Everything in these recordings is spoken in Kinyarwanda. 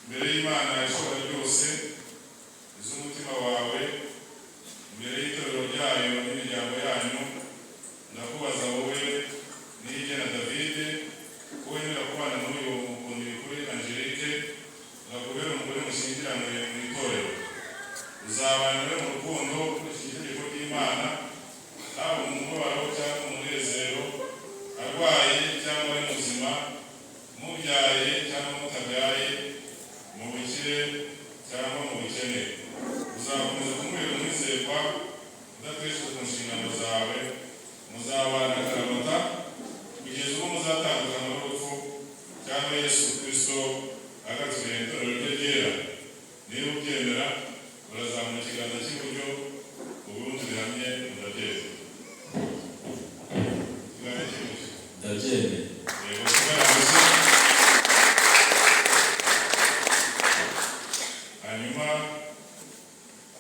mbere y'Imana ishobora byose iz'umutima wawe, mbere y'itorero ryayo n'imiryango yanyu, ndakubaza wowe n'igena David ko wemera kubana n'uyu mukundi kuri Angelique ngakubera umugore mushyingiranywe mu itorero. Uzabana nawe mu rukundo ukurikije itegeko ry'Imana, haba mu mubabaro cyangwa mu munezero, arwaye cyangwa ari muzima, mubyaye cyangwa mutabyaye, mu bukire cyangwa mu bukene. Uzakomeza kumubera umwizerwa udateshejwe ku nshingano zawe. Muzabana akaramata kugeza ubwo muzatandukana n'urupfu cyangwa Yesu Kristo agarutse itorero rye ryera. Niba ubyemera urazamura ikiganza cy'iburyo ubundi bihamye ndabyemera. Ikiganza cy'iburyo ndabyemera. Yego kigaragaza. Hanyuma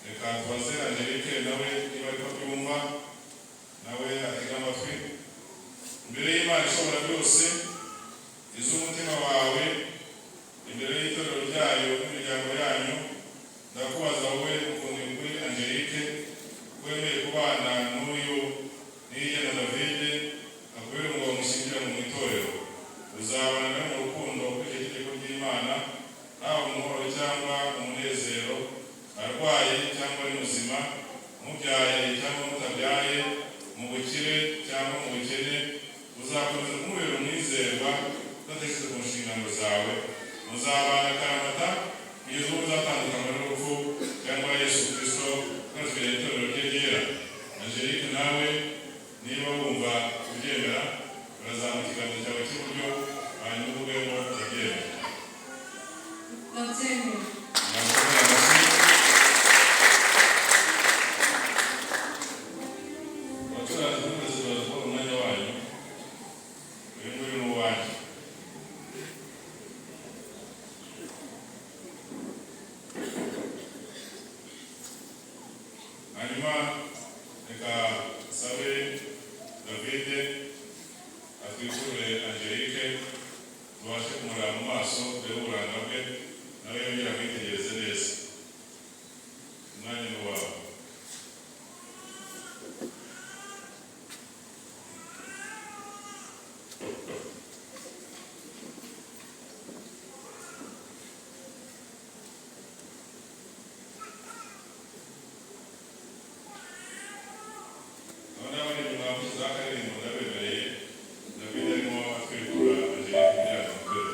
reka tubaze Angelique nawe niba ariko byumva nawe atega amatwi. Imbere y'Imana ishobora byose iz'umutima wawe, imbere y'itorero ryayo n'imiryango yanyu, ndakubaza wowe ukuntu kuri Angelique wemeye kubana n'uyu n'igena David akubera umugabo mushyingiranywe mu itorero. Uzabana nawe mu rukundo ukurikije itegeko ry'Imana, haba mu mubabaro cyangwa mu munezero, arwaye cyangwa ari muzima, mubyaye cyangwa mutabyaye, mu bukire cyangwa mu bukene. Uzakomeza kumubera umwizerwa udateshejwe ku nshingano zawe. Muzabana akaramata kugeza ubwo muzatandukana n'urupfu cyangwa Yesu Kristo agarutse itorero rye ryera. Angelique nawe niba wumva ubyemera urazamura ikiganza cyawe cy'iburyo hanyuma uvuge ngo urabyemera. Ndabyemera. Abacuranzi n'uburezi baza umwanya wanyu. Uyu nguyu ni uwanyu. Hanyuma reka sabe David atwikurure Angelique tubashe kumureba mu maso turebe uburanga bwe nawe yongera kwitegereza neza. Umwanya ni wawe. David arimo atwikura Angelique kugira ngo amukore.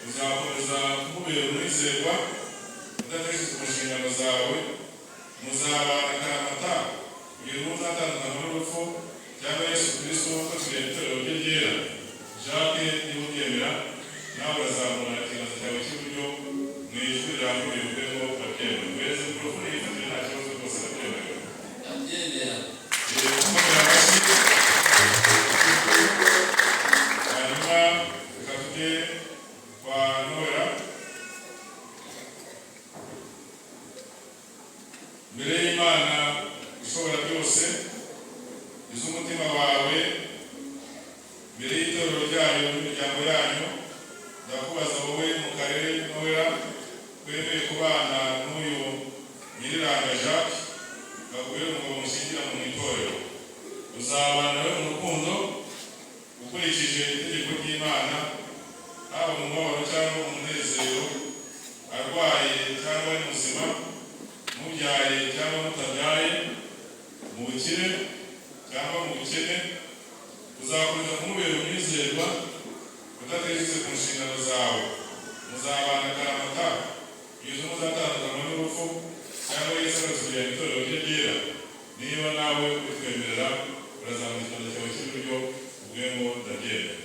uzakomeza kumubera umwizerwa udatekereza ku nshingano zawe, muzabana akaramata kugira ngo muzatandukana n'urupfu cyangwa Yesu Kristo watubwiye itorero rye ryera. Jacques niba ubyemera nawe urazamura ikiganza cyawe cy'iburyo mu ijwi riranguruye uvuge ngo urabyemera. Wese mikorofone yifatire nta kibazo rwose arabyemera. Ndabyemera. Kumubera amashyi. Hanyuma reka tujye kwa Noella. Mbere y'Imana ishobora byose, iz'umutima wawe, mbere y'itorero ryayo n'imiryango yanyu, ndakubaza wowe mu karere Noella wemeye kubana n'uyu Nyiriranga Jacques bakubera umugabo mushyingiranywe mu itorero. Uzabana nawe mu rukundo ukurikije itegeko ry'Imana, haba mu mubabaro cyangwa mu munezero, arwaye cyangwa ari muzima, mubyaye cyangwa mutabyaye, mu bukire cyangwa mu bukene. Uzakomeza kumubera umwizerwa udatekereza ku nshingano zawe. Muzabana akaramata kugeza muzatandukana n'urupfu cyangwa Yesu agasubira mu itorero rye ryera. Niba nawe ubitwemerera urazamura ikiganza cyawe cy'iburyo uvuge ngo ndabyemera.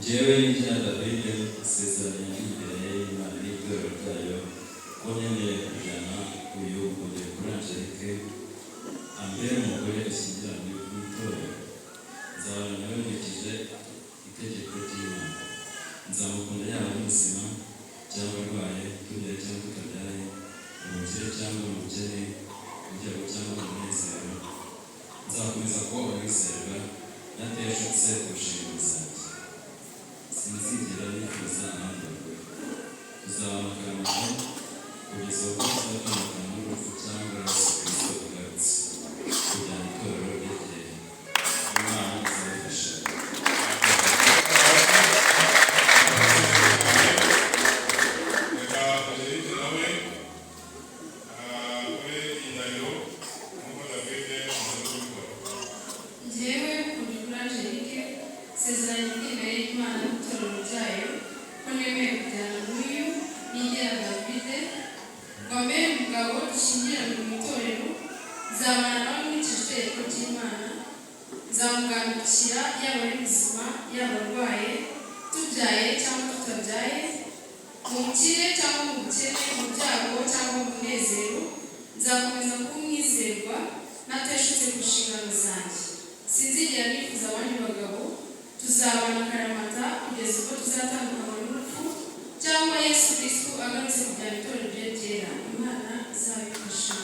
Jewe n'ijana David isezeranya imbere y'Imana n'itorero ryayo ko nkeneye kujyana uyu kujya kuri Angelique ambere umugore dushyingiranywe n'itorero. Nzabana nawe nkurikije itegeko ry'Imana. Nzamukunda yaba ari muzima cyangwa arwaye, tubyaye cyangwa tutabyaye, mu bukire cyangwa mu bukene, mu byago cyangwa mu munezero. Nzakomeza kuba umwizerwa nateshutse ku nshingano zanjye. Sinzigera nifuza amahirwe. Tuzabana akaramata kugeza ubwo tuzatandukana n'urupfu cyangwa Yesu Kristo agarutse kujyana itorero rye ryera. Imana izabafasha. Nzamugandukira yaba ari muzima yaba arwaye, tubyaye cyangwa tutabyaye, mu bukire cyangwa mu bukene, mu byago cyangwa mu munezero. Nzakomeza kumwizera sinzigera nifuza abandi bagabo, tuzabana akaramata kugeza ubwo tuzatandukanywa n'urupfu cyangwa Yesu Kristo agarutse kujyana itorero rye ryera. Imana izabifasha.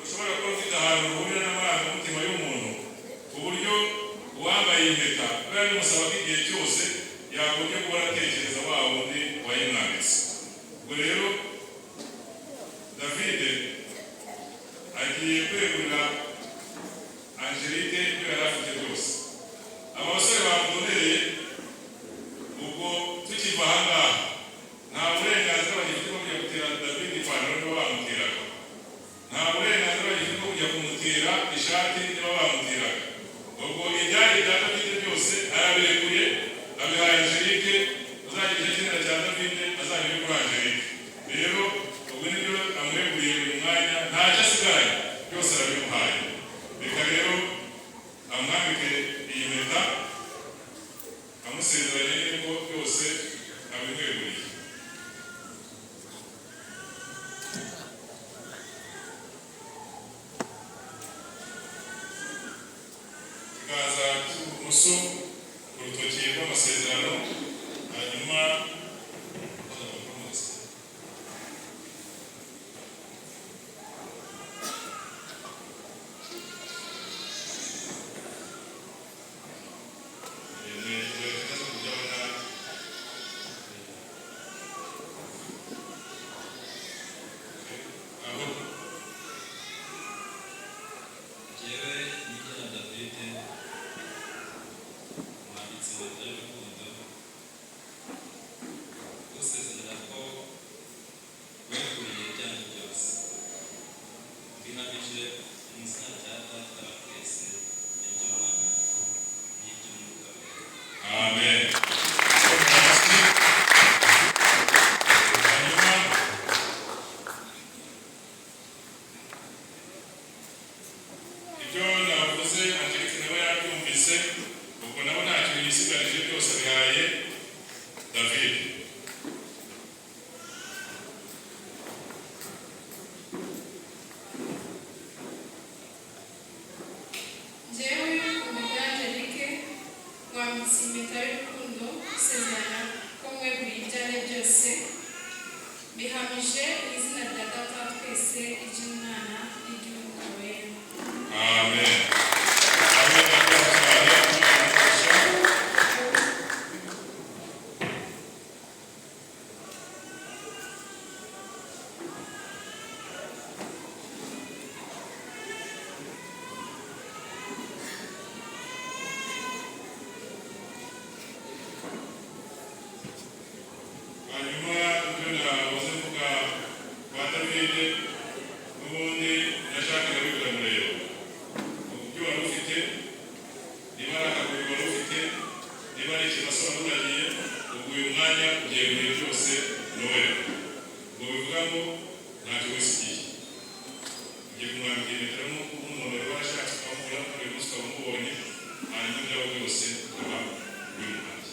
ushobora kuba ufite ahantu ruhurira n'amarangamutima y'umuntu ku buryo bimusaba ko igihe cyose yagombye kuba aratekereza wa wundi wayimwambitse. Ubwo rero David agiye kwegurira Angelique ibyo yari afite byose. Abasore bamudonereye ubwo tukiva ahangaha nta burenganzira bagifite bwo kujya gutera David ipantaro niba bamuteraga, nta burenganzira bagifite bwo kujya kumutera ishati niba bamuteraga. Ubwo ibyari bya David byose arabirekuye abihaye Angelique, uzagira ikintu cya David azabire kuri Angelique. Rero ubwo nibyo amweguriye uyu mwanya, ntacyo asigaye byose arabimuhaye. Reka rero amwambike iyi mpeta amusezeranye yuko byose abimweguriye. Ikiganza cy'ibumoso ku rutoki rw'amasezerano, hanyuma Amen. Ibyo navuze Angelique nawe yabyumvise, ubwo nabo ntacyo yisigarije byose bihaye David. Njyewe umugore Angelique mwambitse impeta y'urukundo isezerana ko mweguriye ibyanjye byose, bihamije mu izina rya Data wa twese, iry'Umwana n'iry'Umwuka wera. Amen. Hanyuma ibyo nabuze mvuga kwa David n'ubundi nashakaga bivuga mureba uburyo wari ufite, niba ari akaguru wari ufite, niba ari ikibazo wari uragiye, ubwo uyu mwanya ugiye muri byose Noel. Ubwo bivuga ngo ntacyo wisigiye, ugiye kumwambika impeta n'umuntu wari warashatse ukamubura, buri munsi ukaba umubonye, hanyuma ibyawe byose ukaba bimuhaye.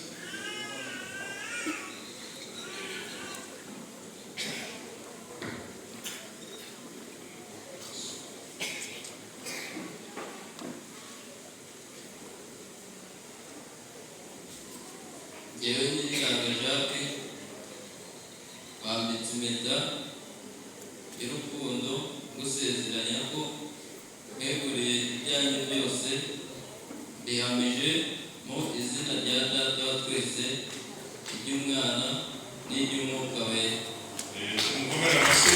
Njyewe Nyiriganga Jacques bambitse impeta y'urukundo ngusezeranya ko mweguriye ibyanyu byose, bihamije mu izina rya Data wa twese, iry'Umwana n'iry'Umwuka wera. Tumukomere amashyi.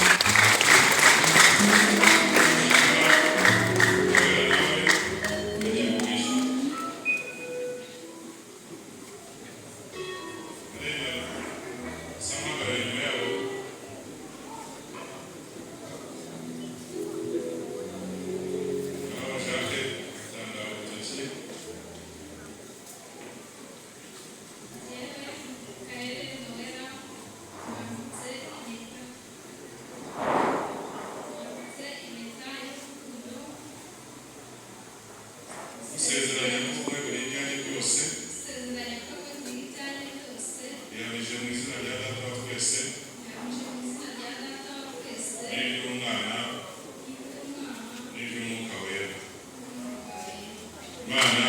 Isezeranya ko mweguriye ibyanjye byose, bihamije mu izina rya Data wa twese, n'iry'Umwana n'iry'Umwuka wera. Imana